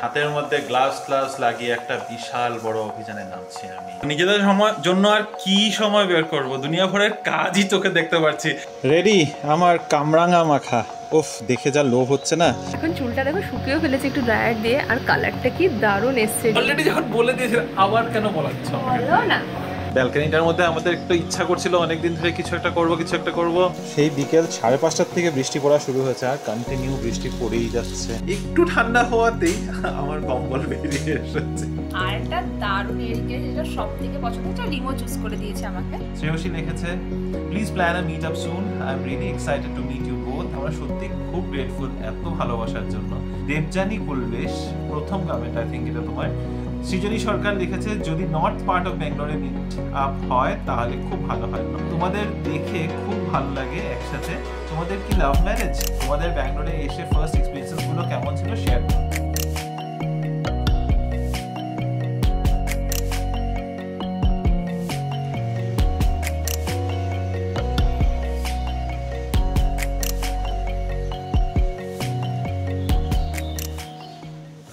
হাতের মধ্যে গ্লাস লাগিয়ে একটা বিশাল বড় অভিযানে নামছি আমি। নিজেদের জন্য আর কি সময় বের করব, দুনিয়া ভরের কাজই চোখে দেখতে পাচ্ছি। রেডি আমার কামরাঙা মাখা। উফ, দেখে যা লোভ হচ্ছে না। এখন চুলটা দেখো শুকিয়েও ফেলেছে একটু ড্রায়ার দিয়ে, আর কালারটা কি দারুণ এসছে। অলরেডি যখন বলে দিয়েছে আবার কেন বলাচ্ছ? বলো না। ব্যালকনিটার মধ্যে আমাদের একটু ইচ্ছা করছিল অনেকদিন ধরে কিছু একটা করব। সেই বিকেল 5:30 থেকে বৃষ্টি পড়া শুরু হয়েছে আর কন্টিনিউ বৃষ্টি পড়েই যাচ্ছে। একটু ঠান্ডা হওয়াতেই আমার কম্বল বেরিয়ে এসেছে। আর একটা দারুণ এরিকে যেটা সবথেকে পছন্দ, এটা রিমো চুজ করে দিয়েছে আমাকে। শ্রেয়সী লিখেছে, please plan a meet up soon, I am really excited to meet you both. আমরা সত্যি খুব গ্রেটফুল এত ভালোবাসার জন্য। দেবজানী কুলবেশ প্রথম কমেন্ট, আই থিঙ্ক এটা তোমার। সৃজনী সরকার লিখেছে, যদি নর্থ পার্ট অফ ব্যাঙ্গালোরে মিট আপ হয় তাহলে খুব ভালো হয়। তোমাদের দেখে খুব ভালো লাগে একসাথে। তোমাদের কি লাভ ম্যারেজ? তোমাদের ব্যাঙ্গালোরে এসে ফার্স্ট এক্সপেরিয়েন্সেস গুলো কেমন ছিল শেয়ার করো।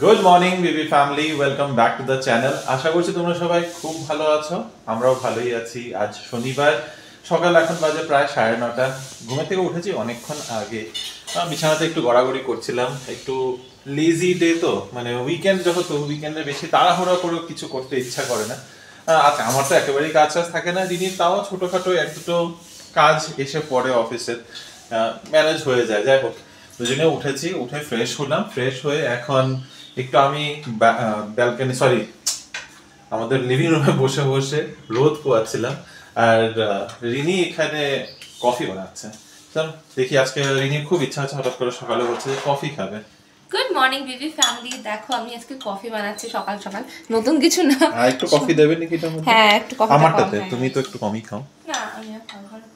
Good morning BB family, welcome back to the channel. আশা করছি তোমরা সবাই খুব ভালো আছো, আমরাও ভালোই আছি। আজ শনিবার সকাল, এখন বাজে প্রায় 9:30। ঘুমের থেকে উঠেছি অনেকক্ষণ আগে। বিছানাতে একটু গড়াগড়ি করছিলাম, একটু লেজি ডে তো, মানে উইকেন্ড যখন, তো উইকেন্ডে বেশি তাড়াহুড়ো করে কিছু করতে ইচ্ছা করে না। আচ্ছা, আমার তো একেবারেই কাজ থাকে না দিনই, তাও ছোটোখাটো এক দুটো কাজ এসে পড়ে অফিসের, ম্যানেজ হয়ে যায়। যাই হোক, দুজনে উঠেছি, উঠে ফ্রেশ হলাম। ফ্রেশ হয়ে এখন একটু আমি ব্যালকনি, সরি আমাদের লিভিং রুমে বসে বসে রোদ পোয়াচ্ছিলাম, আর রিনি এখানে কফি বানাচ্ছে। চল দেখি, আজকে রিনির খুব ইচ্ছা আছে, হঠাৎ করে সকালে বলছে কফি খাবে। গুড মর্নিং বিবি ফ্যামিলি, দেখো আমি আজকে কফি বানাচ্ছি সকাল সকাল, নতুন কিছু না। একটু কফি দেবে নাকি এটার মধ্যে? হ্যাঁ, একটু কফি। আমারটাতে তুমি তো একটু কমই খাও। না, আমি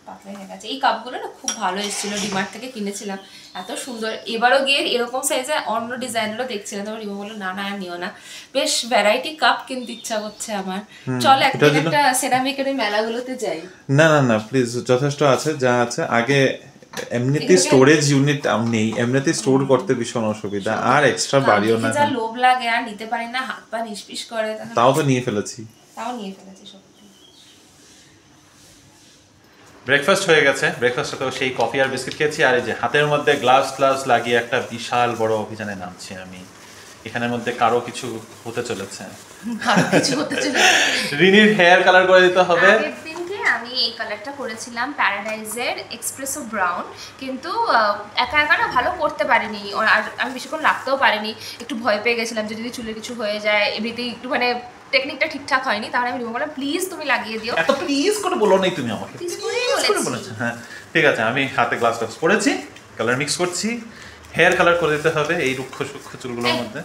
পাতলা হয়ে গেছে। এই কাপগুলো না খুব ভালো এসেছিল, ডিমার্ট থেকে কিনেছিলাম, এত সুন্দর। এবারও গিয়ে এরকম সাইজে অন্য ডিজাইনেরও দেখছিলাম, তোমার রিমো বললো না না নিও না, বেশ ভ্যারাইটি কাপ কিনতে ইচ্ছা করছে আমার। চল একদিন একটা সেরামিকের মেলাগুলোতে যাই। না না না প্লিজ, যথেষ্ট আছে যা আছে। আগে এমনিতে স্টোরেজ ইউনিট নেই, এমনিতে স্টোর করতে ভীষণ অসুবিধা, আর এক্সট্রা বাড়িও না। যা লোভ লাগে আর নিতে পারি না, হাত পা নিষ্পিস করে। তাও তো নিয়ে ফেলেছি সত্যি। ব্রেকফাস্ট হয়ে গেছে। ব্রেকফাস্টে তো সেই কফি আর বিস্কিট খেয়েছি, আর এই যে হাতের মধ্যে গ্লাস লাগিয়ে একটা বিশাল বড় অভিযানে নামছি আমি। এখানের মধ্যে কারো কিছু হতে চলেছে, রিনির হেয়ার কালার করে দিতে হবে। আমি এই কালারটা করেছিলাম প্যারাডাইজের এক্সপ্রেসো ব্রাউন, কিন্তু একা একা না ভালো করতে পারিনি, আর আমি বেশিক্ষণ রাখতেও পারিনি। একটু ভয় পেয়ে গেছিলাম যে যদি চুলের কিছু হয়ে যায়, এমনিতেই একটু মানে টেকনিকটা ঠিকঠাক হয়নি। তাহলে আমি রিমো বললাম, প্লিজ তুমি লাগিয়ে দিও। এত প্লিজ করে বলো নাই তুমি আমাকে, প্লিজ করে বলেছো। হ্যাঁ ঠিক আছে, আমি হাতে গ্লাস পরেছি, কালার মিক্স করছি। হেয়ার কালার করে দিতে হবে এই রুক্ষ সূক্ষ্ম চুলগুলোর মধ্যে।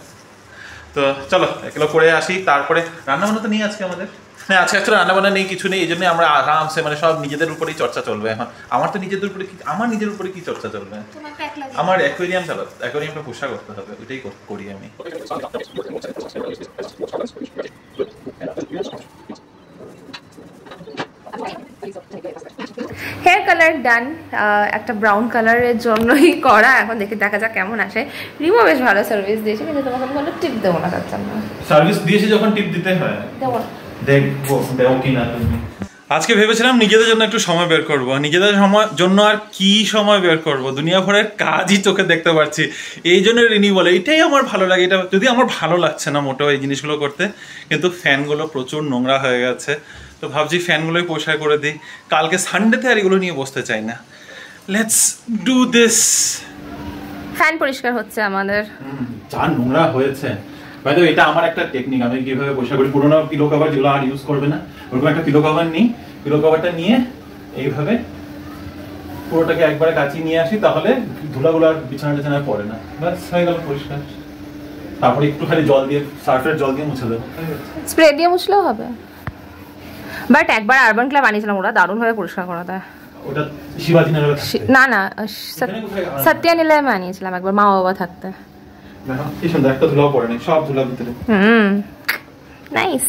তো চলো এগুলো করে আসি, তারপরে রান্নাবান্না তো নেই আজকে আমাদের। হ্যাঁ, আজকে একটা রান্নাবান্না নেই, কিছু নেই, এই জন্য আমরা আরামসে, মানে সব নিজেদের উপরেই চর্চা চলবে এখন। আমার তো নিজেদের উপরে কি, আমার নিজের উপরে কি চর্চা চলবে? আমার অ্যাকোয়ারিয়াম চালাতে, অ্যাকোয়ারিয়ামটা পোষা করতে হবে, ওইটাই করি আমি। হেয়ার কালার ডান, একটা ব্রাউন কালারের জন্যই করা। এখন দেখা যাক কেমন আসে। রিমো বেশ ভালো সার্ভিস দিয়েছে, কিন্তু তোমাকে আমি কোনো টিপ দেবো না তার জন্য। সার্ভিস দিয়েছে যখন টিপ দিতে হয়, দেবো না, দেখবো দেবো কিনা তুমি। আজকে ভেবেছিলাম নিজেদের জন্য একটু সময় বের করব, নিজেদের জন্য আর কি সময় বের করব, দুনিয়া ভরের কাজই চোখে দেখতে পাচ্ছি। এই জন্য রিনি বলে এটাই আমার ভালো লাগে। এটা যদি আমার ভালো লাগছে না মোটেও এই জিনিসগুলো করতে, কিন্তু ফ্যানগুলো প্রচুর নোংরা হয়ে গেছে, তো ভাবছি ফ্যানগুলোই পরিষ্কার করে দিই। কালকে সানডেতে আর এগুলো নিয়ে বসতে চাই না। Let's do this. ফ্যান পরিষ্কার হচ্ছে আমাদের, যা নোংরা হয়েছে। হয়তো এটা আমার একটা টেকনিক, আমি কিভাবে পরিষ্কার করি। পুরোনো পিলো কভার যেগুলো আর ইউজ করবে না, ওরকম একটা পিলো কভার নিই, পিলো কভারটা নিয়ে এইভাবে পুরোটাকে একবারে কাচিয়ে নিয়ে আসি, তাহলে ধুলাগুলো আর বিছানায় পড়ে না। ব্যাস হয়ে গেল পরিষ্কার। তারপরে একটুখানি জল দিয়ে, সার্ফের জল দিয়ে মুছে দেবো, স্প্রে দিয়ে মুছলেও হবে। বাট একবার আরবান ক্লাব আনিয়েছিলাম, ওরা দারুণভাবে পরিষ্কার করা দেয়। ওটা শিবাজি নগরে না না, সত্যিয়া নিলামে আনিয়েছিলাম একবার, মা বাবা থাকতে। কি সুন্দর, একটা ধুলাও পড়ে নেই, সব ধুলা ভিতরে। নাইস।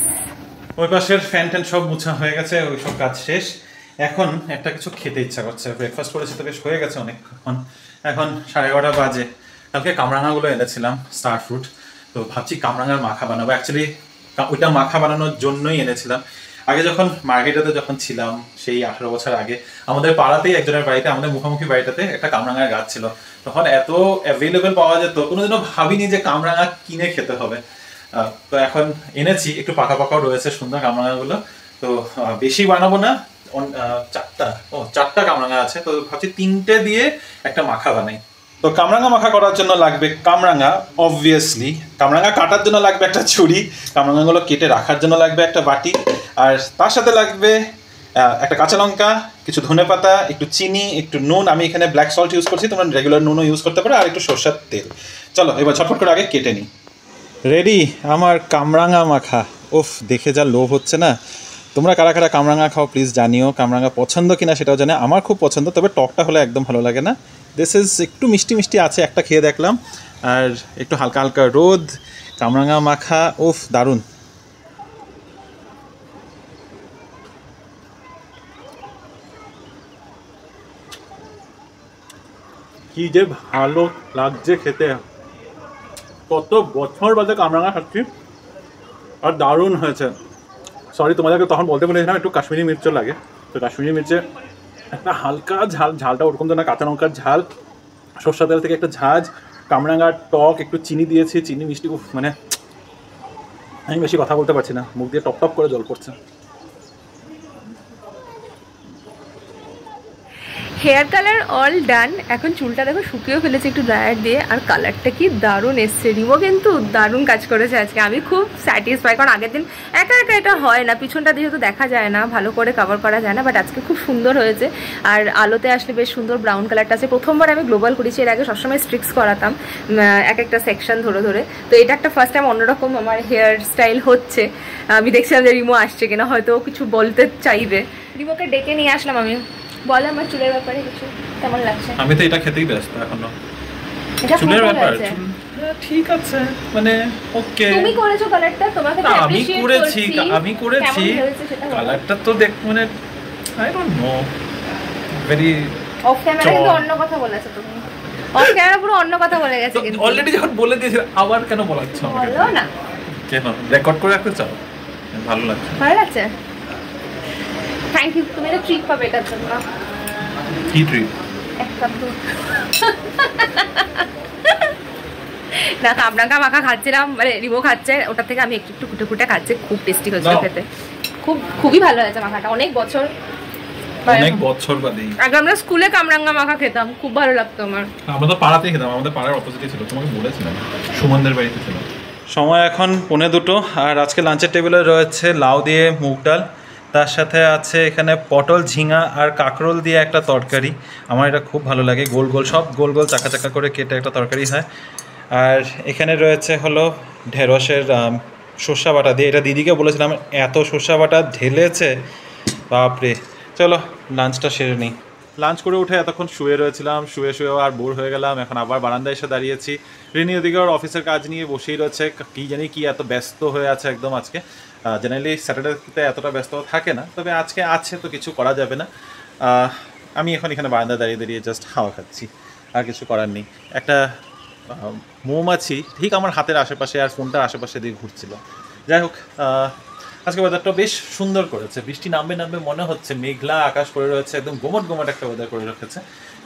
ওই পাশের ফ্যান ট্যান সব মুছা হয়ে গেছে, ওই সব কাজ শেষ। এখন একটা কিছু খেতে ইচ্ছা করছে। ব্রেকফাস্ট করেছি তো বেশ হয়ে গেছে অনেকক্ষণ, এখন 11:30 বাজে। কালকে কামরাঙাগুলো এনেছিলাম, স্টার ফ্রুট, তো ভাবছি কামরাঙার মাখা বানাবো। অ্যাকচুয়ালি ওইটা মাখা বানানোর জন্যই এনেছিলাম। আগে যখন মার্কেটেতে যখন ছিলাম সেই 18 বছর আগে, আমাদের পাড়াতেই একজনের বাড়িতে, আমাদের মুখোমুখি বাড়িটাতে একটা কামরাঙার গাছ ছিল। তখন এত অ্যাভেলেবেল পাওয়া যেত, কোনোদিনও ভাবিনি যে কামরাঙা কিনে খেতে হবে। তো এখন এনেছি, একটু পাকা পাকাও রয়েছে সুন্দর কামরাঙাগুলো। তো বেশি বানাবো না, চারটা কামরাঙা আছে, তো ভাবছি 3টে দিয়ে একটা মাখা বানাই। তো কামরাঙা মাখা করার জন্য লাগবে কামরাঙা, অবভিয়াসলি। কামরাঙা কাটার জন্য লাগবে একটা ছুরি, কামরাঙাগুলো কেটে রাখার জন্য লাগবে একটা বাটি, আর তার সাথে লাগবে একটা কাঁচা লঙ্কা, কিছু ধনেপাতা, একটু চিনি, একটু নুন। আমি এখানে ব্ল্যাক সল্ট ইউজ করছি, তোমরা রেগুলার নুনও ইউজ করতে পারো, আর একটু সরষের তেল। চলো এবার ঝটপট করে আগে কেটে নিই। রেডি আমার কামরাঙা মাখা। উফ, দেখে যা লোভ হচ্ছে না। তোমরা কারা কারা কামরাঙা খাও প্লিজ জানিও। কামরাঙা পছন্দ কিনা সেটাও জানে। আমার খুব পছন্দ, তবে টকটা হলে একদম ভালো লাগে না। দিস ইজ একটু মিষ্টি মিষ্টি আছে, একটা খেয়ে দেখলাম, আর একটু হালকা হালকা রোদ, কামরাঙা মাখা, উফ দারুণ। কি যে ভালো লাগছে খেতে, কত বছর বাদে কামরাঙা খাচ্ছি, আর দারুণ হয়েছে। সরি, তোমাদেরকে তখন বলতে বলেছিলাম একটু কাশ্মীরি মির্চও লাগে, তো কাশ্মীরি মির্চে একটা হালকা ঝাল, ঝালটা ওরকম তো না, কাঁচা লঙ্কার ঝাল, সরষের তেল থেকে একটা ঝাঁজ, কামরাঙার টক, একটু চিনি দিয়েছি, চিনি মিষ্টি, মানে আমি বেশি কথা বলতে পারছি না, মুখ দিয়ে টপ টপ করে জল পড়ছে। Hair colour all done. এখন চুলটা দেখো শুকিয়েও ফেলেছে একটু ড্রায়ার দিয়ে, আর কালারটা কি দারুণ এসছে। রিমো কিন্তু দারুণ কাজ করেছে আজকে, আমি খুব স্যাটিসফাই। কারণ আগের দিন একা একা এটা হয় না, পিছনটা যেহেতু দেখা যায় না, ভালো করে কভার করা যায় না, বাট আজকে খুব সুন্দর হয়েছে। আর আলোতে আসলে বেশ সুন্দর ব্রাউন কালারটা আছে। প্রথমবার আমি গ্লোবাল করেছি, এর আগে সবসময় স্ট্রিক্স করাতাম এক একটা সেকশন ধরে ধরে। তো এটা একটা ফার্স্ট টাইম অন্যরকম আমার হেয়ার স্টাইল হচ্ছে। আমি দেখছিলাম যে রিমো আসছে কিনা, হয়তো কিছু বলতে চাইবে। রিমোকে ডেকে নিয়ে আসলাম আমি, বলে আমার চুলের ব্যাপারে কিছু, কেমন লাগছে? আমি তো এটা খেতেই ব্যস্ত এখনো। চুলের ব্যাপার ঠিক আছে, মানে ওকে। তুমি করেছো কালারটা, তোমাকে তো অ্যাপ্রিশিয়েট করছি। আমি করেছি কালারটা, তো দেখ মানে I don't know, very of camera কিন্তু অন্য কথা বলেছো তুমি। অফ ক্যামেরা পুরো অন্য কথা বলে গেছে কিন্তু। অলরেডি যখন বলে দিয়েছি আবার কেন বলাচ্ছ আমাকে? বলো না কেন, রেকর্ড করে রাখতে চাও? ভালো লাগছে, ভালো লাগছে। থ্যাংক ইউ, তুমি একটা ট্রিট পাবে এটার জন্য। কি ট্রিট? এক কাপ দুধ। না, কামরাঙা মাখা খাচ্ছিলাম, মানে রিমো খাচ্ছে, ওটা থেকে আমি একটু একটু কুটে কুটে খাচ্ছি। খুব টেস্টি হয়েছে খেতে, খুবই ভালো হয়েছে মাখাটা। অনেক বছর বাদে আগে আমরা স্কুলে কামরাঙা মাখা খেতাম, খুব ভালো লাগতো আমার। আমরা তো পাড়াতেই খেতাম, আমাদের পাড়ার অপোজিটে ছিল, তোমাকে বলেছিলাম, সুমনদের বাড়িতে ছিল। সময় এখন 1:45, আর আজকে লাঞ্চের টেবিলে রয়েছে লাউ দিয়ে মুগ ডাল, তার সাথে আছে এখানে পটল, ঝিঙা আর কাঁকরোল দিয়ে একটা তরকারি। আমার এটা খুব ভালো লাগে, গোল গোল, সব গোল গোল চাকা চাকা করে কেটে একটা তরকারি হয়। আর এখানে রয়েছে হলো ঢেঁড়সের সর্ষা বাটা দিয়ে, এটা দিদিকে বলেছিলাম, এত সর্ষা বাটা ঢেলেছে বাপরে। চলো লাঞ্চটা সেরে নিই। লাঞ্চ করে উঠে এতক্ষণ শুয়ে রয়েছিলাম, শুয়ে আর বোর হয়ে গেলাম। এখন আবার বারান্দায় এসে দাঁড়িয়েছি। রিনি ওদিকে ওর অফিসের কাজ নিয়ে বসেই রয়েছে, কী জানি কি এত ব্যস্ত হয়ে আছে একদম আজকে। জেনারেলি স্যাটারডেতে এতটা ব্যস্ত থাকে না, তবে আজকে আছে, তো কিছু করা যাবে না। আমি এখন এখানে বারান্দায় দাঁড়িয়ে দাঁড়িয়ে জাস্ট হাওয়া খাচ্ছি, আর কিছু করার নেই। একটা মৌমাছি ঠিক আমার হাতের আশেপাশে আর ফোনটার আশেপাশে দিয়ে ঘুরছিল। যাই হোক, আজকে ওয়েদারটা বেশ সুন্দর করেছে, বৃষ্টি নামবে মনে হচ্ছে, মেঘলা আকাশ করে রয়েছে, একদম গোমট একটা ওয়েদার করে রেখেছে।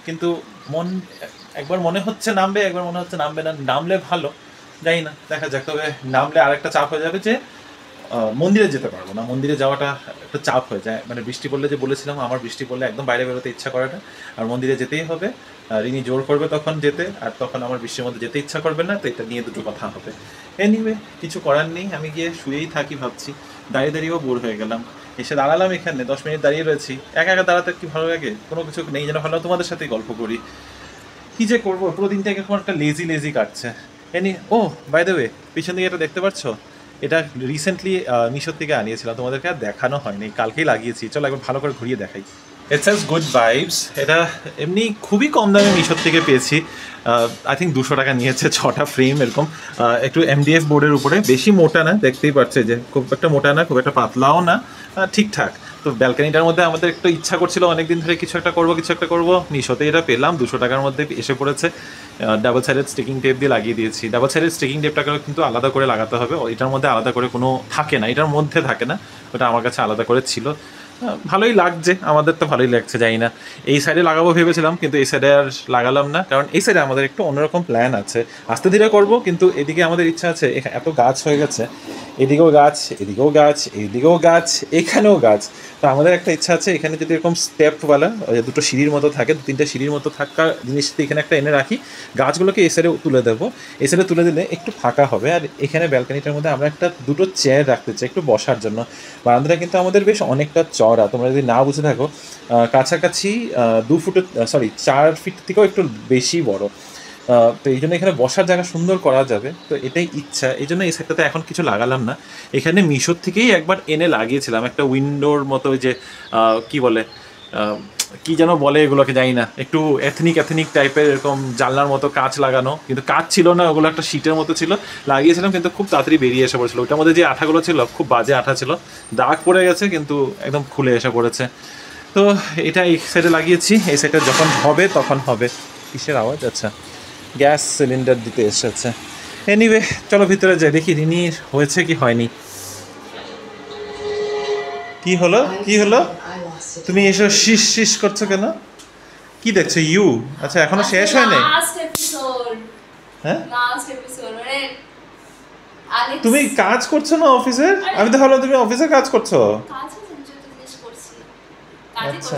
কিন্তু একবার মনে হচ্ছে নামবে, একবার মনে হচ্ছে নামবে না। নামলে ভালো, জানি না, দেখা যাক। তবে নামলে আরেকটা চাপ হয়ে যাবে যে মন্দিরে যেতে পারবো না, মন্দিরে যাওয়াটা একটা চাপ হয়ে যায়। মানে বৃষ্টি পড়লে যে বলেছিলাম, আমার বৃষ্টি পড়লে একদম বাইরে বেরোতে ইচ্ছা করে না, আর মন্দিরে যেতেই হবে। রিনি জোর করবে তখন যেতে, আর তখন আমার বৃষ্টির মধ্যে যেতে ইচ্ছা করবে না, তো এটা নিয়ে দুটো কথা হবে। এনিওয়ে, কিছু করার নেই, আমি গিয়ে শুয়েই থাকি ভাবছি। দাঁড়িয়েও বোর হয়ে গেলাম, এসে দাঁড়ালাম এখানে, 10 মিনিট দাঁড়িয়ে রয়েছি। একা একা দাঁড়াতে কি ভালো লাগে, কোনো কিছু নেই যেন, ভালো তোমাদের সাথেই গল্প করি। কী যে করবো, পুরো দিনটা এখন একটা লেজি কাটছে। ও বাই দ্য ওয়ে, পিছন দিকে এটা দেখতে পাচ্ছ, এটা রিসেন্টলি মিশোর থেকে আনিয়েছিলাম, তোমাদেরকে আর দেখানো হয়নি, কালকেই লাগিয়েছি। চলো একবার ভালো করে ঘুরিয়ে দেখাই। It's has good vibes. এটা এমনি খুবই কম দামে মিশোর থেকে পেয়েছি, আই থিঙ্ক 200 টাকা নিয়েছে, 6টা ফ্রেম এরকম। একটু MDF বোর্ডের উপরে, বেশি মোটা না, দেখতেই পাচ্ছে যে খুব একটা মোটা না, খুব একটা পাতলাও না, ঠিকঠাক। তো ব্যালকানিটার মধ্যে আমাদের একটু ইচ্ছা করছিল অনেকদিন ধরে কিছু একটা করবো। মিশোতে এটা পেলাম 200 টাকার মধ্যে এসে পড়েছে। ডাবল সাইডেড স্টিকিং টেপ দিয়ে লাগিয়ে দিয়েছি। ডাবল সাইডেড স্টিকিং টেপটাকে কিন্তু আলাদা করে লাগাতে হবে, এটার মধ্যে আলাদা করে কোনো থাকে না, এটার মধ্যে থাকে না, ওটা আমার কাছে আলাদা করে ছিল। ভালোই লাগছে, আমাদের তো ভালোই লাগছে, জানি না। এই সাইডে লাগাবো ভেবেছিলাম, কিন্তু এই সাইডে আর লাগালাম না, কারণ এই সাইডে আমাদের একটু অন্যরকম প্ল্যান আছে। আস্তে ধীরে করবো, কিন্তু এদিকে আমাদের ইচ্ছা আছে, এত গাছ হয়ে গেছে, এদিকেও গাছ, এদিকেও গাছ, এইদিকেও গাছ, এখানেও গাছ। তো আমাদের একটা ইচ্ছা আছে, এখানে যদি এরকম স্টেপওয়ালা দুটো সিঁড়ির মতো থাকে, 2-3টা সিঁড়ির মতো থাকা জিনিস এখানে একটা এনে রাখি, গাছগুলোকে এই সাইডে তুলে দেবো। এই সাইডে তুলে দিলে একটু ফাঁকা হবে। আর এখানে ব্যালকানিটার মধ্যে আমরা দুটো চেয়ার রাখতে চাই একটু বসার জন্য। বারান্দাটা কিন্তু আমাদের বেশ অনেকটা চড়া, তোমরা যদি না বুঝে থাকো, কাছাকাছি 4 ফিট থেকেও একটু বেশি বড়। তো এই জন্য এখানে বসার জায়গা সুন্দর করা যাবে, তো এটাই ইচ্ছা। এই জন্য এই সাইডটাতে এখন কিছু লাগালাম না। এখানে মিশোর থেকেই একবার এনে লাগিয়েছিলাম একটা উইন্ডোর মতো, যে কি বলে, কি যেন বলে এগুলোকে জানি না, একটু এথনিক টাইপের এরকম জানলার মতো কাঁচ লাগানো, কিন্তু কাঁচ ছিল না, ওগুলো একটা শীটের মতো ছিল। লাগিয়েছিলাম কিন্তু খুব তাড়াতাড়ি বেরিয়ে এসে পড়েছিল। ওটার মধ্যে যে আঠাগুলো ছিল খুব বাজে আঠা ছিল, দাগ পড়ে গেছে, কিন্তু একদম খুলে এসে পড়েছে। তো এটা এই সাইডে লাগিয়েছি, এই সাইডে যখন হবে তখন হবে। কিসের আওয়াজ? আচ্ছা, গ্যাস সিলিন্ডার দিতে এসেছে। এনিওয়ে, চলো ভিতরে যাই, দেখি রিনির হয়েছে কি হয়নি। কি হলো? তুমি এসব শীষ করছো কেন? কি দেখছো? আচ্ছা, এখনো শেষ হয় নাই? হ্যাঁ, তুমি কাজ করছো না অফিসের? আমি তো ভাবলাম তুমি অফিসে কাজ করছো। আচ্ছা,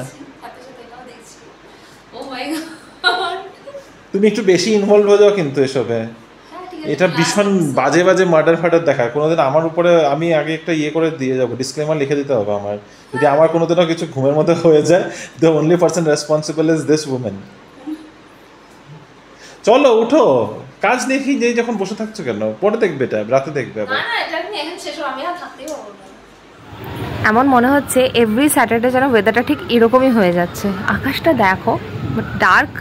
তুমি একটু বেশি ইনভলভ হয়ে যাও কিন্তু এসবে। এটা ভীষণ বাজে মার্ডার দেখায়। কোনোদিন আমার উপরে, আমি আগে একটা করে দিয়ে যাবো, ডিসক্লেমার লিখে দিতে হবে আমার, যদি আমার কোনোদিনও কিছু ঘুমের মধ্যে হয়ে যায়, the only person responsible is this women. চলো উঠো, কাজ দেখি যে যখন বসে থাকছো কেন? পরে দেখবে, এটা রাতে দেখবে আবার। এমন মনে হচ্ছে এভরি স্যাটারডে যেন ওয়েদারটা ঠিক এরকমই হয়ে যাচ্ছে। আকাশটা দেখো, ডার্ক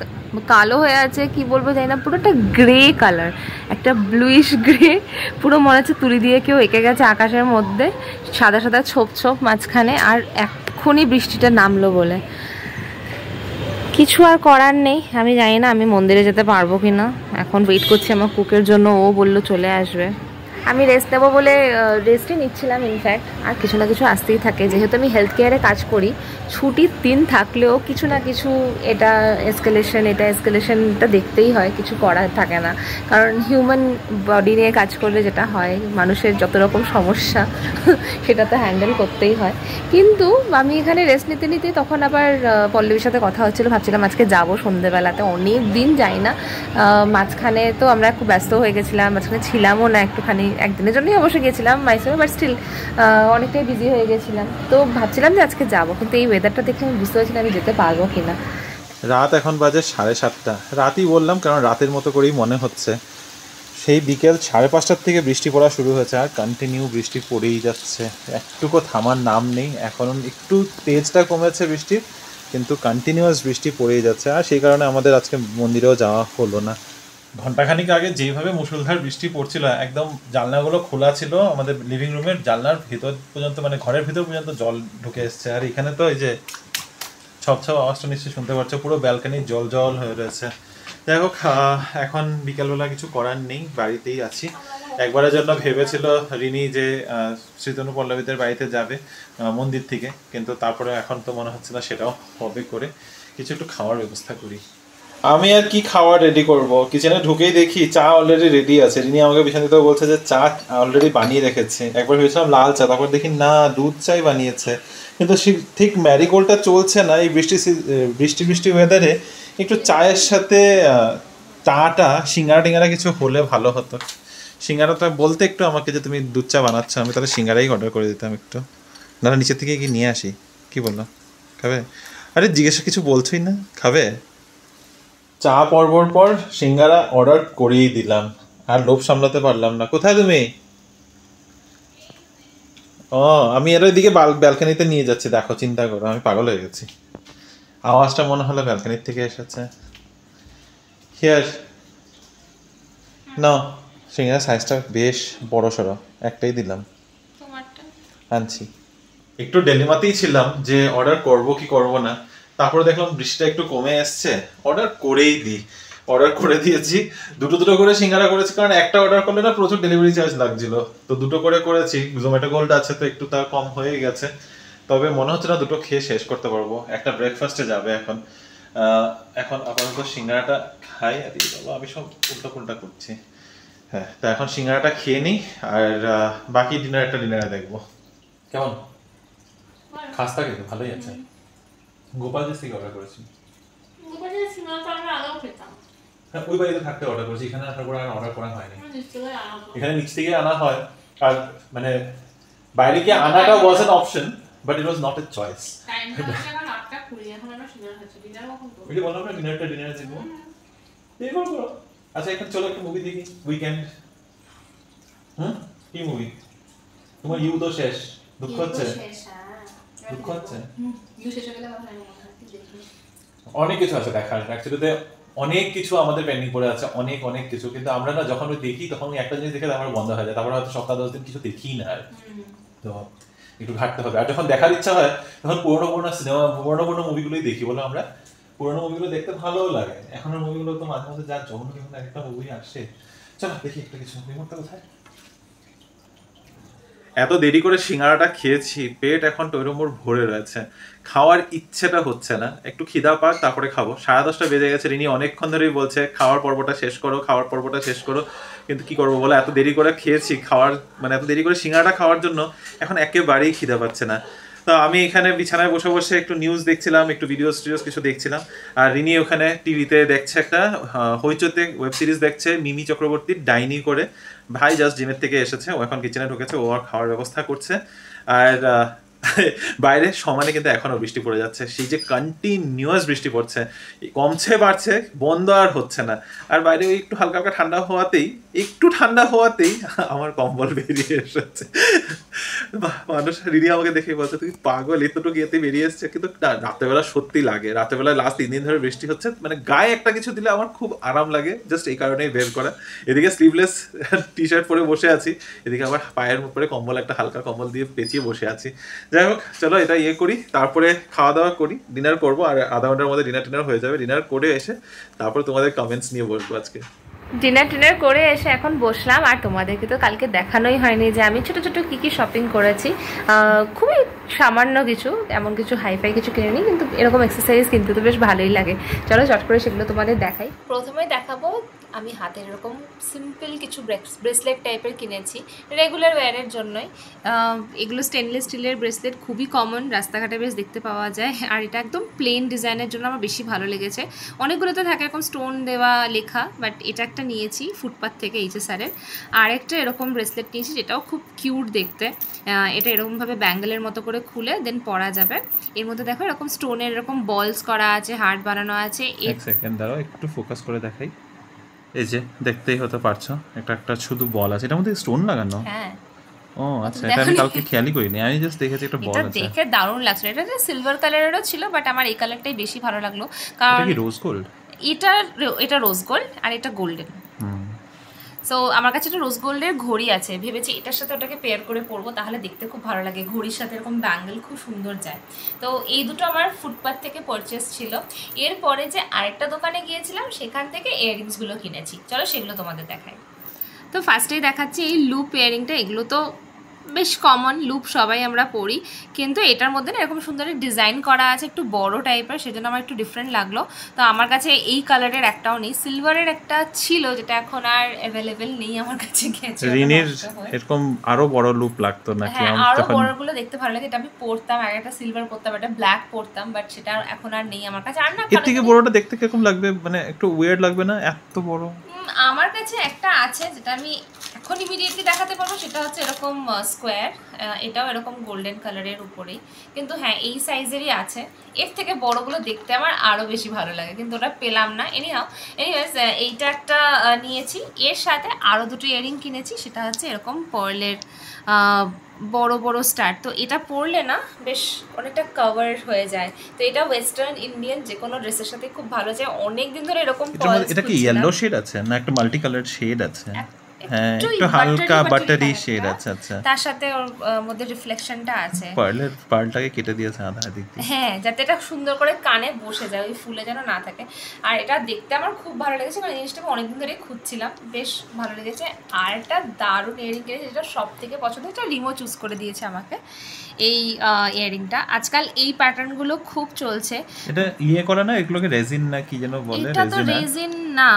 কালো হয়ে আছে, কি বলবো জানি না, পুরোটা গ্রে কালার, একটা ব্লুইশ গ্রে, পুরো মনে হচ্ছে তুলি দিয়ে কেউ এঁকে গেছে আকাশের মধ্যে, সাদা সাদা ছোপ মাঝখানে। আর এক্ষুনি বৃষ্টিটা নামলো বলে কিছু আর করার নেই। আমি জানি না আমি মন্দিরে যেতে পারবো কি না, এখন ওয়েট করছি আমার কুকের জন্য, ও বললো চলে আসবে। আমি রেস্ট নেবো বলে রেস্টই নিচ্ছিলাম ইনফ্যাক্ট। আর কিছু না কিছু আসতেই থাকে, যেহেতু আমি হেলথ কেয়ারে কাজ করি, ছুটির দিন থাকলেও কিছু না কিছু এটা এসকেলেশনটা দেখতেই হয়, কিছু করার থাকে না। কারণ হিউম্যান বডি নিয়ে কাজ করলে যেটা হয়, মানুষের যত রকম সমস্যা সেটা তো হ্যান্ডেল করতেই হয়। কিন্তু আমি এখানে রেস্ট নিতে তখন আবার পল্লবীর সাথে কথা হচ্ছিলো, ভাবছিলাম আজকে যাবো সন্ধ্যেবেলাতে, অনেক দিন যাই না। মাঝখানে তো আমরা খুব ব্যস্ত হয়ে গেছিলাম, মাঝখানে ছিলামও না, একটুখানি একদিনের জন্যই অবশ্যই গেছিলাম মাইসোরে, বাট স্টিল অনেকটাই বিজি হয়ে গেছিলাম। তো ভাবছিলাম যে আজকে যাবো, কিন্তু এই ওয়েদারটা দেখে আমি বুঝতে পারছি না আমি যেতে পারবো কিনা। রাত এখন বাজে 7:30, রাতই বললাম কারণ রাতের মতো করেই মনে হচ্ছে। সেই বিকেল 5:30 থেকে বৃষ্টি পড়া শুরু হয়েছে, আর কন্টিনিউ বৃষ্টি পড়েই যাচ্ছে, একটুকু থামার নাম নেই। এখন একটু তেজটা কমেছে বৃষ্টির, কিন্তু কন্টিনিউয়াস বৃষ্টি পড়েই যাচ্ছে। আর সেই কারণে আমাদের আজকে মন্দিরেও যাওয়া হলো না। ঘন্টাখানিক আগে যেভাবে মুষলধার বৃষ্টি পড়ছিল, একদম জানলাগুলো খোলা ছিল, আমাদের লিভিং রুমের জানলার ভিতর পর্যন্ত, মানে ঘরের ভিতর পর্যন্ত জল ঢুকে এসছে। আর এখানে তো এই যে ছপ আওয়াজটা নিশ্চয়ই শুনতে পাচ্ছ, পুরো ব্যালকানি জল হয়ে রয়েছে। যাই হোক, এখন বিকালবেলা কিছু করার নেই, বাড়িতেই আছি। একবারের জন্য ভেবেছিল রিনি যে শ্রীতনু পল্লবীদের বাড়িতে যাবে মন্দির থেকে, কিন্তু তারপরে এখন তো মনে হচ্ছে না সেটাও হবে করে। কিছু একটু খাওয়ার ব্যবস্থা করি। আমি আর কি খাওয়া রেডি করব, কিচেনে ঢুকেই দেখি চা অলরেডি রেডি আছে। রিনি আমাকে বিছানাতেও বলছে যে চা অলরেডি বানিয়ে রেখেছে। একবার ভেবেছিলাম লাল চা, তারপর দেখি না, দুধ চাই বানিয়েছে। কিন্তু ঠিক ম্যারিগোল্ডটা চলছে না এই বৃষ্টি ওয়েদারে। একটু চায়ের সাথে চাটা সিঙ্গারা কিছু হলে ভালো হতো। সিঙ্গারাটা বলতে একটু আমাকে যে তুমি দুধ চা বানাচ্ছ, আমি তাহলে সিঙ্গারাই অর্ডার করে দিতাম একটু। না, নিচের থেকে কি নিয়ে আসি? কি বললো, খাবে? আরে জিজ্ঞাসা কিছু বলছোই না, খাবে? চা পর্বর পর সিঙ্গারা অর্ডার করেই দিলাম, আর লোভ সামলাতে পারলাম না। কোথায় তুমি? ও, আমি এর ওইদিকে ব্যালকানিতে নিয়ে যাচ্ছি, দেখো, চিন্তা করো, আমি পাগল হয়ে গেছি। আওয়াজটা মনে হলো ব্যালকানির থেকে এসেছে। হিয়ার না, সিঙ্গারা সাইজটা বেশ বড় সড়ো, একটাই দিলাম। আনছি। একটু ডেলিমাতেই ছিলাম যে অর্ডার করব কি করব না, তারপরে দেখলাম বৃষ্টিটা একটু কমে এসছে, অর্ডার করেই দিই। অর্ডার করে দিয়েছি, দুটো করে সিঙ্গারা করেছি, কারণ একটা অর্ডার করলে না প্রচুর ডেলিভারি চার্জ লাগছিল, তো দুটো করে করেছি। জোম্যাটো গোল্ড আছে তো একটু তার কম হয়ে গেছে, তবে মনে হচ্ছে না দুটো খেয়ে শেষ করতে পারবো, একটা ব্রেকফাস্টে যাবে এখন। এখন আপাতত সিঙ্গারাটা খাই। আর বাবা আমি সব উল্টা পুল্টা করছি। হ্যাঁ, তো এখন সিঙ্গারাটা খেয়ে নিই, আর বাকি ডিনারে দেখবো। কেমন খাস্তা খেতে ভালোই আছে। গোপাল জিস থেকে অর্ডার করেছি। হ্যাঁ, ওই বাড়িতে থাকতে অর্ডার করেছি, এখানে আসার পর আর অর্ডার করা হয়নি। এখানে নিচ থেকে আনা হয়, আর মানে বাইরে গিয়ে আনাটা was an option, but it was not a choice. ওই যে বললাম না ডিনারে দেখবো। করো। আচ্ছা এখন চলো একটা মুভি দেখি, উইকেন্ড। কি মুভি? তোমার ইউ তো শেষ, দুঃখ হচ্ছে? দুঃখ হচ্ছে? অনেক কিছু আছে দেখার, অ্যাকচুয়ালিতে অনেক কিছু আমাদের পেন্ডিং পড়ে আছে, অনেক অনেক কিছু, কিন্তু আমরা না যখন ওই দেখি তখন ওই একটা জিনিস দেখে তারপরে বন্ধ হয়ে যায়, তারপরে হয়তো সপ্তাহ 10 দিন কিছু দেখি না আর। তো একটু ঘাটতে হবে, আর যখন দেখার ইচ্ছা হয় তখন পুরোনো সিনেমা, পুরোনো মুভিগুলোই দেখি, বলো আমরা পুরোনো মুভিগুলো দেখতে ভালোও লাগে। এখনের মুভিগুলো তো মাঝে মাঝে যা যখন একটা মুভি আসে, চলো দেখি একটা কিছু। রিমোটটা কোথায়? এত দেরি করে সিঙ্গারাটা খেয়েছি, পেট এখন টৈরমোর ভরে রয়েছে, খাওয়ার ইচ্ছেটা হচ্ছে না। একটু খিদা পাক তারপরে খাবো। 10:30 বেজে গেছে, রিনি অনেকক্ষণ ধরেই বলছে খাওয়ার পর্বটা শেষ করো, কিন্তু কি করবো বলো, এত দেরি করে খেয়েছি, এত দেরি করে সিঙ্গারাটা খাওয়ার জন্য এখন একেবারেই খিদা পাচ্ছে না। তো আমি এখানে বিছানায় বসে বসে একটু নিউজ দেখছিলাম, একটু ভিডিওস কিছু দেখছিলাম, আর রিনি ওখানে টিভিতে দেখছে একটা হইচইতে ওয়েব সিরিজ দেখছে, মিমি চক্রবর্তীর ডাইনি করে। ভাই জাস্ট জিমের থেকে এসেছে, ও এখন কিচেনে ঢুকেছে, ও আর খাওয়ার ব্যবস্থা করছে। আর বাইরে সমানে কিন্তু এখনো বৃষ্টি পড়ে যাচ্ছে, সেই যে কন্টিনিউয়াস বৃষ্টি পড়ছে, কমছে বাড়ছে, বন্ধ আর হচ্ছে না। আর বাইরে ওই একটু হালকা ঠান্ডা হওয়াতেই আমার কম্বল বেরিয়ে এসেছে। মানুষ রিনি আমাকে দেখে বলছে তুই পাগল, এতটুকু ইয়েতে বেরিয়ে এসছে। কিন্তু রাতেবেলা সত্যি লাগে, রাতেবেলা লাস্ট 3 দিন ধরে বৃষ্টি হচ্ছে, মানে গায়ে একটা কিছু দিলে আমার খুব আরাম লাগে, জাস্ট এই কারণেই বের করা। এদিকে স্লিভলেস টি শার্ট পরে বসে আছি, এদিকে আবার পায়ের উপরে কম্বল, একটা হালকা কম্বল দিয়ে পেঁচিয়ে বসে আছি। যাই হোক, চলো এটা করি, তারপরে খাওয়া দাওয়া করি, ডিনার করবো, আর আধা ঘন্টার মধ্যে ডিনার হয়ে যাবে। ডিনার করে এসে তারপর তোমাদের কমেন্টস নিয়ে বসবো আজকে। ডিনার করে এসে এখন বসলাম, আর তোমাদেরকে তো কালকে দেখানোই হয়নি যে আমি ছোট ছোট কি শপিং করেছি। খুবই সামান্য কিছু, এমন কিছু হাইফাই কিছু কিনিনি, কিন্তু এরকম এক্সারসাইজ কিনতে তো বেশ ভালোই লাগে। চলো চট করে সেগুলো তোমাদের দেখাই। প্রথমে দেখাবো আমি হাতের এরকম সিম্পল কিছু ব্রেসলেট টাইপের কিনেছি রেগুলার ওয়্যারের জন্যই। এগুলো স্টেনলেস স্টিলের ব্রেসলেট, খুবই কমন, রাস্তাঘাটে বেশ দেখতে পাওয়া যায়। আর এটা একদম প্লেন ডিজাইনের জন্য আমার বেশি ভালো লেগেছে। অনেকগুলোতে থাকে এরকম স্টোন দেওয়া লেখা, বাট এটা একটা নিয়েছি ফুটপাথ থেকে, এইচএস স্যারের। আর একটা এরকম ব্রেসলেট নিয়েছি, যেটাও খুব কিউট দেখতে। এটা এরকমভাবে ব্যাঙ্গেলের মতো করে খুলে দেন পরা যাবে। এর মধ্যে দেখো এরকম স্টোনের এরকম বলস করা আছে, হার্ট বানানো আছে। এক সেকেন্ড দাঁড়াও, একটু ফোকাস করে দেখাই। এই যে দেখতেই হতে পারছো, একটা শুধু বল আছে, এটার মধ্যে স্টোন লাগানো। হ্যাঁ, ও আচ্ছা, এটা আমি কালকে খেয়ালই করিনি, আমি জাস্ট দেখেছি একটা বল আছে। দেখে দারুণ লাগছিল। এটা সিলভার কালারেরও ছিল, বাট আমার এই কালারটাই বেশি ভালো লাগলো, কারণ এটা কি রোজ গোল্ড? এটা রোজ গোল্ড আর এটা গোল্ডেন। সো আমার কাছে একটা রোজ গোল্ডের ঘড়ি আছে, ভেবেছি এটার সাথে ওটাকে পেয়ার করে পরবো, তাহলে দেখতে খুব ভালো লাগে, ঘড়ির সাথে এরকম ব্যাঙ্গেল খুব সুন্দর যায়। তো এই দুটো আমার ফুটপাথ থেকে পারচেস ছিল। এরপরে যে আরেকটা দোকানে গিয়েছিলাম, সেখান থেকে ইয়াররিংসগুলো কিনেছি, চলো সেগুলো তোমাদের দেখাই। তো ফার্স্টেই দেখাচ্ছি এই লুপ ইয়াররিংটা। এগুলো তো বেশ কমন, লুপ সবাই আমরা পরি, কিন্তু এটার মধ্যে না এরকম সুন্দর ডিজাইন করা আছে, একটু বড় টাইপের, সেজন্য আমার একটু ডিফারেন্ট লাগলো। তো আমার কাছে এই কালারের একটাও নেই, সিলভারের একটা ছিল যেটা এখন আর অ্যাভেলেবেল নেই আমার কাছে। রিনির এরকম আরো বড় লুপ লাগতো নাকি? হ্যাঁ, আরো বড়গুলো দেখতে ভালো লাগে। এটা আমি পরতাম, আর একটা সিলভার পরতাম, একটা ব্ল্যাক পরতাম, বাট সেটা এখন আর নেই আমার কাছে। আর না, এর থেকে বড়টা দেখতে কিরকম লাগবে, মানে একটু উইয়ার্ড লাগবে না এত বড়? আমার কাছে একটা আছে যেটা আমি এখন ইমিডিয়েটলি দেখাতে পারবো, সেটা হচ্ছে এরকম স্কোয়ার, এটাও এরকম গোল্ডেন কালারের উপরেই, কিন্তু হ্যাঁ এই সাইজেরই আছে। এর থেকে বড়গুলো দেখতে আমার আরও বেশি ভালো লাগে, কিন্তু ওটা পেলাম না। এনিওয়েজ এইটা একটা নিয়েছি, এর সাথে আরও দুটো ইয়ারিং কিনেছি, সেটা হচ্ছে এরকম পার্লের বড় বড় স্টার। তো এটা পরলে না বেশ অনেকটা কভার হয়ে যায়, তো এটা ওয়েস্টার্ন ইন্ডিয়ান যে কোনো ড্রেসের সাথে খুব ভালো যায়। অনেক দিন ধরে এরকম এটা কি ইয়েলো শেড আছে না একটা মাল্টি কালার শেড আছে? হ্যাঁ একটু একটু হালকা বাটারি হালকা। শেড, আচ্ছা আচ্ছা। তার সাথে ওর মধ্যে রিফ্লেকশনটা আছে। পার্লটাকে কেটে দিয়েছে আধা দিক দিয়ে। হ্যাঁ, যাতে এটা সুন্দর করে কানে বসে যায়, ওই ফুলে যেন না থাকে। আর এটা দেখতে আমার খুব ভালো লেগেছে, কারণ জিনিসটা আমি অনেকদিন ধরেই খুঁজছিলাম, বেশ ভালো লেগেছে। আর একটা দারুণ ইয়ারিং কিনেছে, যেটা সব থেকে পছন্দ, এটা রিমো চুজ করে দিয়েছে আমাকে এই ইয়ারিংটা। আজকাল এই প্যাটার্নগুলো খুব চলছে। এটা ইয়ে করা না, এগুলোকে রেজিন না কি যেন বলে, এটা তো রেজিন। রেজিন না,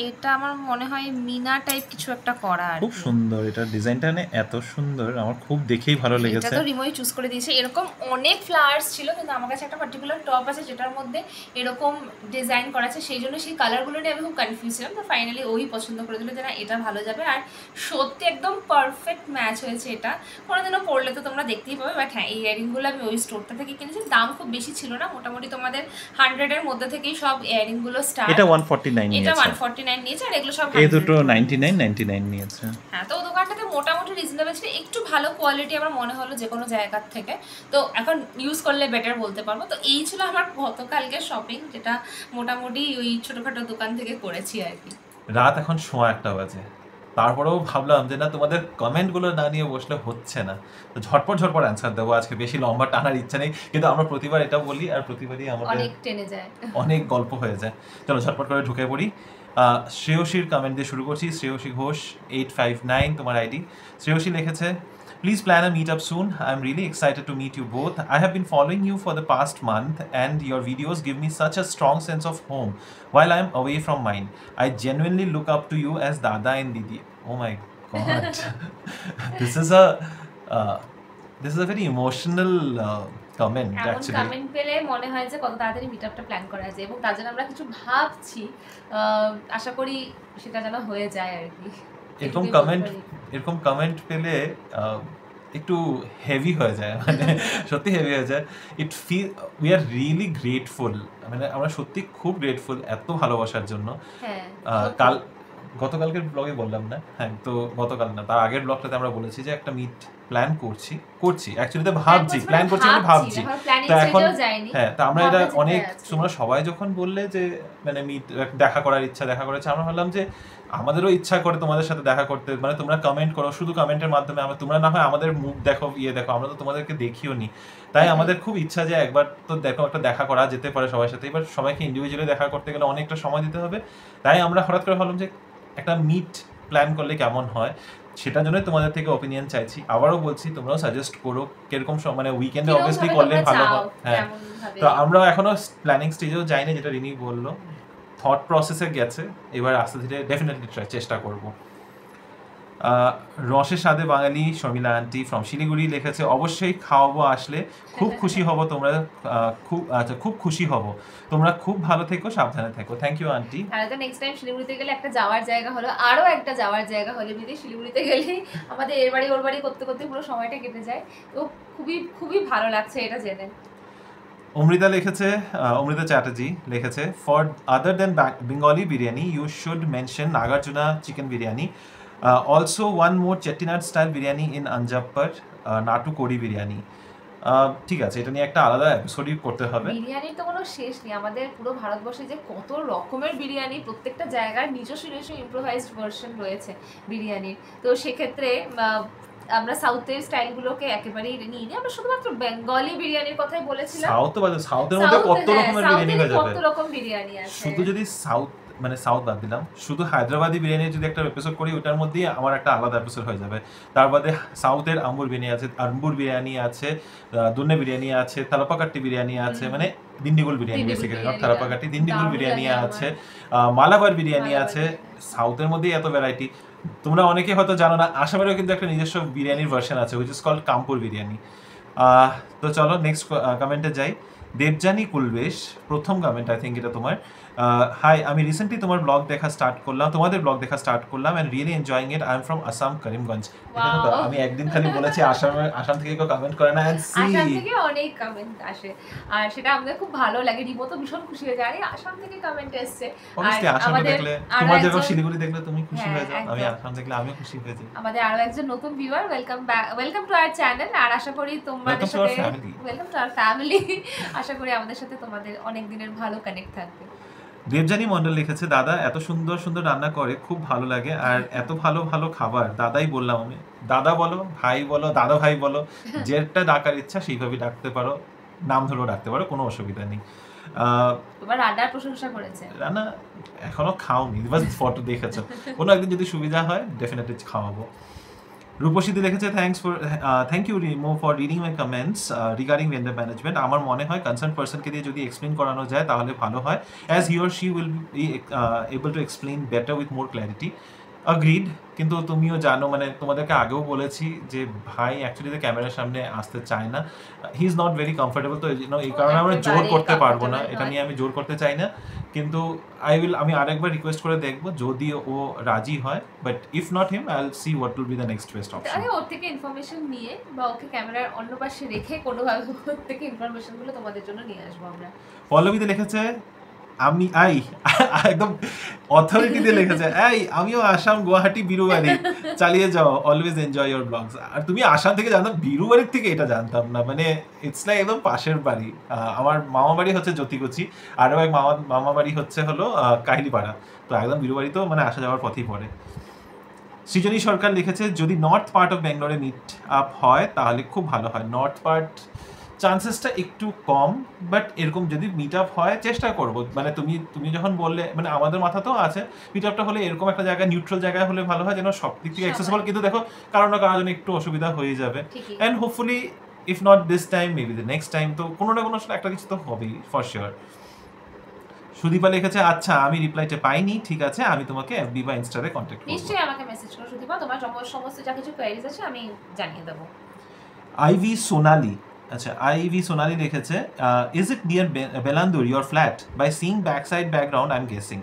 এটা আমার মনে হয় মিনা টাইপ কিছু একটা করা আর খুব কি। সুন্দর, এটা ডিজাইনটা না এত সুন্দর, আমার খুব দেখেই ভালো এটা লেগেছে। তো রিমোই চুজ করে দিয়েছে। এরকম অনেক ফ্লাওয়ার্স ছিল, কিন্তু আমার কাছে একটা পার্টিকুলার টপ আছে যেটার মধ্যে এরকম ডিজাইন করা আছে, সেই জন্য সেই কালারগুলো নিয়ে আমি খুব কনফিউজ ছিলাম। তো ফাইনালি ওই পছন্দ করে দিল যে না এটা ভালো যাবে, আর সত্যি একদম পারফেক্ট ম্যাচ হয়েছে। এটা কোনোদিনও পরলে তো তোমরা দেখতেই পাবে। বাট হ্যাঁ, এই ইয়ারিংগুলো আমি ওই স্টোরটা থেকে কিনেছি, দাম খুব বেশি ছিল না, মোটামুটি তোমাদের 100-এর মধ্যে থেকেই সব ইয়ারিংগুলো স্টার্ট। এটা 149 এটা নিয়েছে, 149 নিয়েছে, আর এগুলো সব এই 100 দুটো 99 নিয়েছে। হ্যাঁ, তো দোকানটাতে মোটামুটি রিজনেবল ছিল, একটু ভালো কোয়ালিটি আমার মনে হলো যে কোনো জায়গার থেকে। তো এখন ইউজ করলে বেটার বলতে পারবো। তো এই ছিল আমার গতকালকে শপিং, যেটা মোটামুটি ওই ছোটোখাটো দোকান থেকে করেছি আর কি। রাত এখন 1:15 বাজে, তারপরেও ভাবলাম যে না, তোমাদের কমেন্টগুলো না নিয়ে বসলে হচ্ছে না, তো ঝটপট অ্যান্সার দেবো আজকে। বেশি লম্বা টানার ইচ্ছা নেই, কিন্তু আমরা প্রতিবার এটা বলি আর প্রতিবারই আমাদের অনেক টেনে যায়, অনেক গল্প হয়ে যায়। চলো ঝটপট করে ঢুকে পড়ি। শ্রেয়সীর কমেন্ট দিয়ে শুরু করছি। শ্রেয়সী ঘোষ 859 তোমার আইডি। শ্রেয়সী লিখেছে, please plan a meetup soon. I'm really excited to meet you both. I have been following you for the past month and your videos give me such a strong sense of home while I'm away from mine. I genuinely look up to you as Dada and Didi. Oh my god. this is a very emotional comment এমন actually. Comment পেলে মনে হয় যে কত তাড়াতাড়ি মিটআপটা plan করা যায়, এবং তার জন্য আমরা কিছু ভাবছি। আশা করি সেটা যেন হয়ে যায় আর কি। এরকম কমেন্ট পেলে একটু হেভি হয়ে যায়, মানে সত্যি হেভি হয়ে যায়। উই আর রিয়েলি গ্রেটফুল, মানে আমরা সত্যি খুব গ্রেটফুল এত ভালোবাসার জন্য। হ্যাঁ, গতকালকের ব্লগে বললাম না, হ্যাঁ তো গতকাল না, তার আগের ব্লগটাতে আমরা বলেছি যে একটা মিট প্ল্যান করছি অ্যাকচুয়ালি তো ভাবছি, প্ল্যান করছি মানে ভাবছি। তো এখন হ্যাঁ, তো আমরা এটা অনেক, তোমরা সবাই যখন বললে যে মানে মিট দেখা করার ইচ্ছা, আমরা ভাবলাম যে আমাদেরও ইচ্ছা করে তোমাদের সাথে দেখা করতে, মানে তোমরা কমেন্ট করো, শুধু কমেন্টের মাধ্যমে তোমরা না হয় আমাদের মুখ দেখো, দেখো, আমরা তো তোমাদেরকে দেখিও নি, তাই আমাদের খুব ইচ্ছা যে একবার তো দেখো, একটা দেখা করা যেতে পারে সবার সাথে। এবার সবাইকে ইন্ডিভিজুয়ালি দেখা করতে গেলে অনেকটা সময় দিতে হবে, তাই আমরা হঠাৎ করে ভাবলাম যে একটা মিট প্ল্যান করলে কেমন হয়, সেটার জন্য তোমাদের থেকে ওপিনিয়ন চাইছি। আবারও বলছি, তোমরাও সাজেস্ট করো কিরকম, মানে উইকেন্ডে অবভিয়াসলি করলে ভালো হয়। হ্যাঁ, তো আমরা এখনো প্ল্যানিং স্টেজেও যাইনি, যেটা রিনি বললো, থট প্রসেসে গেছে, এবার আস্তে ধীরে ডেফিনেটলি চেষ্টা করব। রসের স্বাদে বাঙালি শর্মিলা আন্টি ফ্রম শিলিগুড়ি লিখেছে, অবশ্যই খাওয়াবো আসলে, খুব খুশি হব তোমরা, খুব খুশি হব, তোমরা খুব ভালো থেকো, সাবধানে থেকো। Thank you aunty. আর তো নেক্সট টাইম শিলিগুড়িতে গেলে একটা যাওয়ার জায়গা হলো, আরও একটা যাওয়ার জায়গা হলে, যদি শিলিগুড়িতে গেলে আমাদের এর বাড়ি ওর বাড়ি করতে করতে পুরো সময়টা কেটে যায়, তো খুবই খুবই ভালো লাগছে এটা জেনে। অমৃতা চ্যাটার্জি লিখেছে, for other than Bengali biryani you should mention Nagarjuna chicken biryani, also one more Chettinad style biryani in Anjappar, natu kodi biryani. ঠিক আছে, এটা নিয়ে একটা আলাদা এপিসোডই করতে হবে। বিরিয়ানির তো কোনো শেষ নেই, আমাদের পুরো ভারতবর্ষে যে কত রকমের বিরিয়ানি, প্রত্যেকটা জায়গার নিজস্ব ইম্প্রোভাইজড ভার্সন রয়েছে বিরিয়ানির। তো সেক্ষেত্রে আমরা সাউথের স্টাইলগুলোকে একেবারেই নিয়ে নিই, আমরা শুধুমাত্র বেঙ্গলি বিরিয়ানির কথাই বলেছিলাম। সাউথের মধ্যে কত রকমের বিরিয়ানি হয়ে যাবে, কত রকম বিরিয়ানি আছে। শুধু যদি সাউথ বাদ দিলাম, শুধু হায়দ্রাবাদি বিরিয়ানির যদি একটা এপিসোড করি, ওটার মধ্যেই আমার একটা আলাদা এপিসোড হয়ে যাবে। তার বাদে সাউথের আম্বুর বিরিয়ানি আছে, দুন্নে বিরিয়ানি আছে, তালাপাকাট্টি বিরিয়ানি আছে, মানে দিন্ডিগুল বিরিয়ানি বেসিক্যালি, নট তালাপাকাট্টি, দিন্ডিগুল বিরিয়ানি আছে, মালাবার বিরিয়ানি আছে। সাউথের মধ্যেই এত ভ্যারাইটি। তোমরা অনেকে হয়তো জানো না, আসামেরও কিন্তু একটা নিজস্ব বিরিয়ানির ভার্সন আছে, which is called Kampur biryani. তো চলো নেক্সট কমেন্টে যাই। দেবজানি কুলবেশ, প্রথম কমেন্ট আই থিঙ্ক এটা তোমার। হাই, আমি রিসেন্টলি তোমাদের ব্লগ দেখা স্টার্ট করলাম and really enjoying it. I am from Assam, Karimganj. আমি একদিন খালি বলেছি আসাম থেকে কেউ কমেন্ট করে না, আসাম থেকে অনেক কমেন্ট আসে, আর সেটা আমাদের খুব ভালো লাগে। রিমো তো ভীষণ খুশি হয়ে যায়, আরে আসাম থেকে কমেন্ট এসেছে। তোমার যখন শিলিগুড়ি দেখলে তুমি খুশি হয়ে যাও, আমি আসাম দেখলে আমিও খুশি হয়ে যাই। আমাদের আরো একজন নতুন viewer, welcome to our channel. আর আশা করি তোমাদের সাথে, ওয়েলকাম টু আওয়ার ফ্যামিলি। আশা করি আমাদের সাথে তোমাদের অনেক দিনের ভালো কানেক্ট থাকবে। দেবযানী মন্ডল লিখেছে, দাদা এত সুন্দর সুন্দর রান্না করে, খুব ভালো লাগে, আর এত ভালো ভালো খাবার। দাদাই বললাম আমি। দাদা বলো, ভাই বলো, দাদা ভাই বলো, যেটা ডাকার ইচ্ছা সেইভাবেই ডাকতে পারো, নাম ধরেও ডাকতে পারো, কোনো অসুবিধা নেই। তোমার রান্নার প্রশংসা করেছে। রান্না এখনো খাওনি, বাস ফটো দেখেছো। কোনো একদিন যদি সুবিধা হয় ডেফিনেটলি খাওয়াবো। রূপসীদি লিখেছে, thank you Rimo for reading my comments regarding vendor management. আমার মনে হয় কনসার্ন পার্সনকে দিয়ে যদি এক্সপ্লেন করানো যায় তাহলে ভালো হয়, as he or she will be able to explain better with more clarity. Agreed. কিন্তু তুমিও জানো, মানে তোমাদেরকে আগেও বলেছি যে ভাই অ্যাকচুয়ালি ক্যামেরার সামনে আসতে চায় না, he is not very comfortable. তো এই কারণে আমরা জোর করতে পারবো না, এটা নিয়ে আমি জোর করতে চাই না। কিন্তু আমি আরেকবার রিকোয়েস্ট করে দেখবো যদি ও রাজি হয়, but if not him I will see what will be the next best option. আরে ওর থেকে ইনফরমেশন নিয়ে বা ওকে ক্যামেরার অন্য পাশে রেখে কোনোভাবে ওর থেকে ইনফরমেশনগুলো তোমাদের জন্য নিয়ে আসবো আমরা। পল্লবীতে লিখেছে, আমি একদম অথরিটি দিয়ে লিখেছে, আমিও আসাম, গুয়াহাটি, বিরুবাড়ি, চালিয়ে যাও, অলওয়েজ এনজয় ইয়োর ব্লগস। আর তুমি আসাম থেকে জানতাম, বিরুবাড়ির থেকে এটা জানতাম না, মানে ইটস লাইক একদম পাশের বাড়ি। আমার মামা বাড়ি হচ্ছে জ্যোতিকুচি, আরও এক মামা বাড়ি হলো কাহিলিপাড়া। তো একদম বিরুবাড়ি তো মানে আসা যাওয়ার পথেই পড়ে। সৃজনী সরকার লিখেছে, যদি নর্থ পার্ট অফ ব্যাঙ্গালোরে মিট আপ হয় তাহলে খুব ভালো হয়। নর্থ পার্ট চান্সেসটা একটু কম, বাট এরকম যদি মিট আপ হয় চেষ্টা করবো। মানে তুমি যখন বললে, মানে আমাদের মাথাতেও আছে মিট আপটা হলে এরকম একটা জায়গায়, নিউট্রাল জায়গায় হলে ভালো হয়, যেন সব দিক থেকে অ্যাক্সেসিবল। কিন্তু দেখো কারো না কারোর জন্য একটু অসুবিধা হয়ে যাবে, and hopefully if not this time maybe the next time, তো কোনো না কোনো একটা কিছু তো হবেই ফর শিওর। সুদীপা লিখেছে, আচ্ছা আমি রিপ্লাইটা পাইনি, ঠিক আছে আমি তোমাকে এফবি বা ইনস্টাতে কন্ট্যাক্ট করব। নিশ্চয়ই আমাকে মেসেজ করো সুদীপা, তোমার সমস্ত যা কিছু কোয়েরিজ আছে আমি জানিয়ে দেবো। আইভি সোনালি, আচ্ছা আইভি সোনালি লিখেছে, is it near Bellandur your flat? By seeing backside background I am guessing.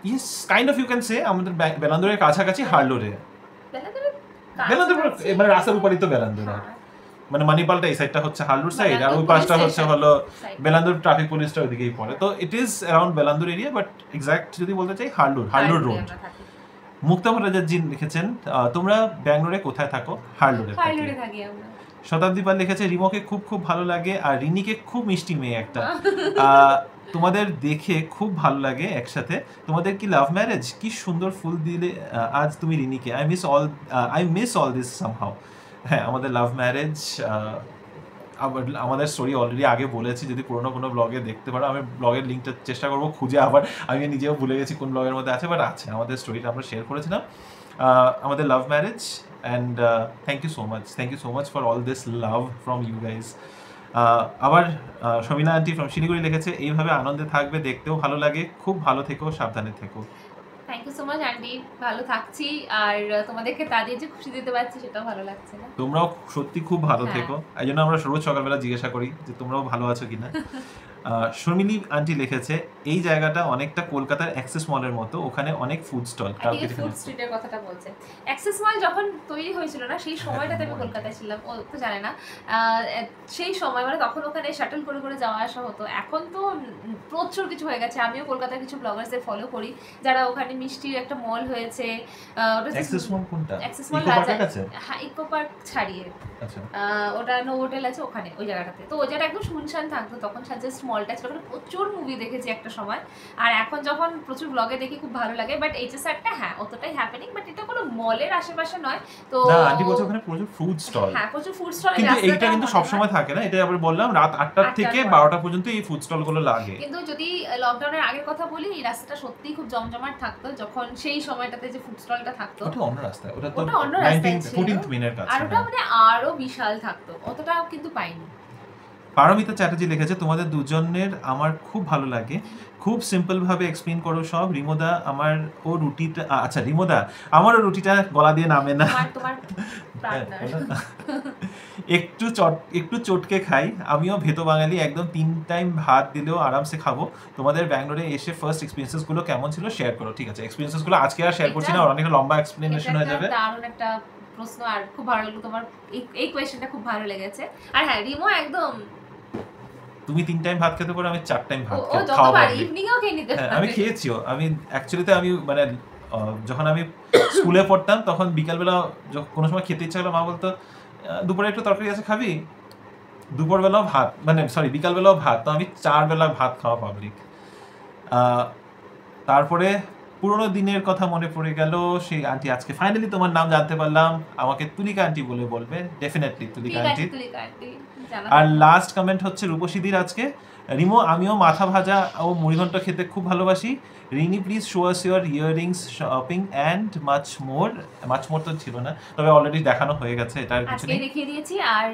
Yes, kind of you can say. আমাদের বেলান্দুরের কাছাকাছি, হার্লোরে। বেলান্দুর মানে রাস্তার উপরই তো বেলান্দুর, মানে মানিপালটা এই সাইডটা হচ্ছে হার্লোর সাইড, আর ওই পাশটা হলো বেলান্দুর ট্রাফিক পুলিশটা ওইদিকেই পড়ে। তো it is around Bellandur area, but exact যদি বলতে চাই হার্লোর রোড। মুক্তা ভট্টাচার্য লিখেছেন, তোমরা ব্যাঙ্গালোরে কোথায় থাকো? হার্লোরে থাকি আমরা। শতাব্দী পাল লিখেছে, রিমোকে খুব খুব ভালো লাগে, আর রিনিকে খুব মিষ্টি মেয়ে একটা। তোমাদের দেখে খুব ভালো লাগে একসাথে। তোমাদের কি লাভ ম্যারেজ? কি সুন্দর ফুল দিলে আজ তুমি রিনিকে। I miss all this somehow. হ্যাঁ, আমাদের লাভ ম্যারেজ। আমাদের স্টোরি অলরেডি আগে বলেছি, যদি পুরোনো কোনো ব্লগে দেখতে পারো। আমি ব্লগের লিঙ্কটা চেষ্টা করবো খুঁজে, আবার আমি নিজেও ভুলে গেছি কোন ব্লগের মধ্যে আছে, বাট আছে, আমাদের স্টোরিটা আমরা শেয়ার করেছিলাম, আমাদের love marriage. And thank you so much for all this love from you guys. আবার শমিনা আন্টি ফ্রম শিলিগুড়ি লিখেছে, এইভাবে আনন্দে থাকবে, দেখতেও ভালো লাগে, খুব ভালো থেকো, সাবধানে থেকো। Thank you so much aunty, ভালো থাকছি, আর তোমাদেরকে তা দিয়ে যে খুশি দিতে পারছি সেটাও ভালো লাগছে না। তোমরাও সত্যি খুব ভালো থেকো, এই জন্য আমরা রোজ সকালবেলা জিজ্ঞাসা করি যে তোমরাও ভালো আছো কিনা। শর্মিলি আন্টি লিখেছে, এই জায়গাটা অনেকটা কলকাতার অ্যাক্সেস মলের মতো, ওখানে অনেক ফুড স্টল। ফুড স্ট্রিটের কথাটা বলছে। অ্যাক্সেস মল যখন তৈরি হয়েছিল না, সেই সময়টাতে আমি কলকাতায় ছিলাম, ও তো জানে না। সেই সময় মানে তখন ওখানে শাটল করে করে যাওয়া আসা হতো। এখন তো প্রচুর কিছু হয়ে গেছে। আমিও কলকাতার কিছু ব্লগার্সদের ফলো করি, যারা ওখানে মিষ্টির একটা মল হয়েছে। অ্যাক্সেস মল কোনটা? অ্যাক্সেস মল হ্যাঁ, ইকো পার্ক ছাড়িয়ে। আচ্ছা, ওটা নো হোটেল আছে ওখানে, ওই জায়গাটাতে। তো ওই জায়গাটা একদম শুনশান থাকতো তখন, জাস্ট মলটা ছিল। প্রচুর মুভি দেখেছি একটা সময়, আর এখন যখন প্রচুর ব্লগে দেখি খুব ভালো লাগে। বাট এইচএসআরটা হ্যাঁ অতটাই হ্যাপেনিং, বাট এটা কোনো মলের আশেপাশে নয়। তো না, আন্টি বলছে ওখানে প্রচুর ফুড স্টল। হ্যাঁ, প্রচুর ফুড স্টল। কিন্তু এইটা কিন্তু সব সময় থাকে না, এটা আবার বললাম রাত 8টা থেকে 12টা পর্যন্ত এই ফুড স্টল গুলো লাগে। কিন্তু যদি লকডাউনের আগের কথা বলি, এই রাস্তাটা সত্যিই খুব জমজমাট থাকতো, যখন সেই সময়টাতে যে ফুড স্টলটা থাকতো। ওটা অন্য রাস্তায়, ওটা তো 14th মিনের কাছে, আর ওটা মানে আরো বিশাল থাকতো, অতটা কিন্তু পাইনি। পারমিতা চ্যাটার্জি লিখেছে, তোমাদের দুজনের আমার খুব ভালো লাগে, খুব সিম্পল ভাবে এক্সপ্লেন করো সব। রিমোদা আমারও রুটিটা গলা দিয়ে নামে না, একটু চটকে খাই। আমিও ভেতো বাঙালি, একদম 3 টাইম ভাত দিলেও আরামসে খাবো। তোমাদের ব্যাঙ্গালোরে এসে ফার্স্ট এক্সপেরিয়েন্সেস গুলো কেমন ছিল শেয়ার করো। ঠিক আছে, এক্সপেরিয়েন্সেস গুলো আজকে আর শেয়ার করছি না, অনেক লম্বা এক্সপ্লেনেশন হয়ে যাবে। দারুণ একটা প্রশ্ন, আর খুব ভালো লাগলো তোমার এই কোয়েশ্চেনটা, খুব ভালো লেগেছে। আর হ্যাঁ, রিমো একদম, তুমি 3 টাইম ভাত খেতে পারো, আমি 4 টাইম ভাত খাওয়া, ইভিনিংও খেয়ে নিতে পারি। আমি খেয়েছিও। আমি অ্যাকচুয়ালিতে আমি মানে যখন আমি স্কুলে পড়তাম তখন বিকালবেলা কোনো সময় খেতে ইচ্ছা হলো, মা বলতো দুপুরে একটু তরকারি আছে খাবি, দুপুরবেলাও ভাত, মানে সরি বিকালবেলাও ভাত। তো আমি 4 বেলা ভাত খাওয়া পাবলিক। তারপরে পুরোনো দিনের কথা মনে পড়ে গেল, সেই আন্টি আজকে ফাইনালি তোমার নাম জানতে পারলাম, আমাকে তুলিকা আন্টি বলে বলবে, ডেফিনেটলি তুলিকা আন্টি। আর লাস্ট কমেন্ট হচ্ছে রূপসীদির আজকে, রিমো আমিও মাথা ভাজা ও মুড়িঘণ্ট খেতে খুব ভালোবাসি, Rini please show us your earrings shopping and much more তো ছিল না, তবে অলরেডি দেখানো হয়ে গেছে, এটার কিছু আজকে নেই। দেখিয়ে দিয়েছি। আর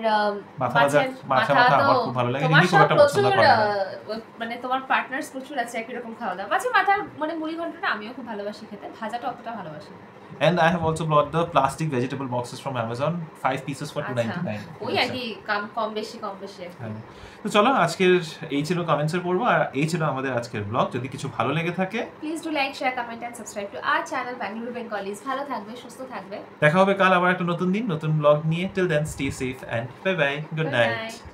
মাথা ভাজা মাথা আমার খুব ভালো লাগে, তোমার রিনি খুব সব একটা পছন্দ প্রচুর করে না। মানে তোমার পার্টনার্স প্রচুর আছে একই রকম খাওয়া দাওয়া। মাথার মানে মুড়ি ঘন্টটা আমিও খুব ভালোবাসি খেতে, ভাজাটা অতটা ভালোবাসি না। And I have also bought the plastic vegetable boxes from Amazon, 5 pieces for $2.99. ওই আর কি কম বেশি হ্যাঁ। তো চলো আজকের এই ছিল কমেন্টসের পর্ব, আর এই ছিল আমাদের আজকের ব্লগ। যদি কিছু ভালো লেগে থাকে please do like share comment and subscribe to our channel Bengaluru Bengalis. ভালো থাকবে, সুস্থ থাকবে। দেখা হবে কাল আবার একটা নতুন দিন নতুন ব্লগ নিয়ে। Till then stay safe and bye bye, good Good night. night.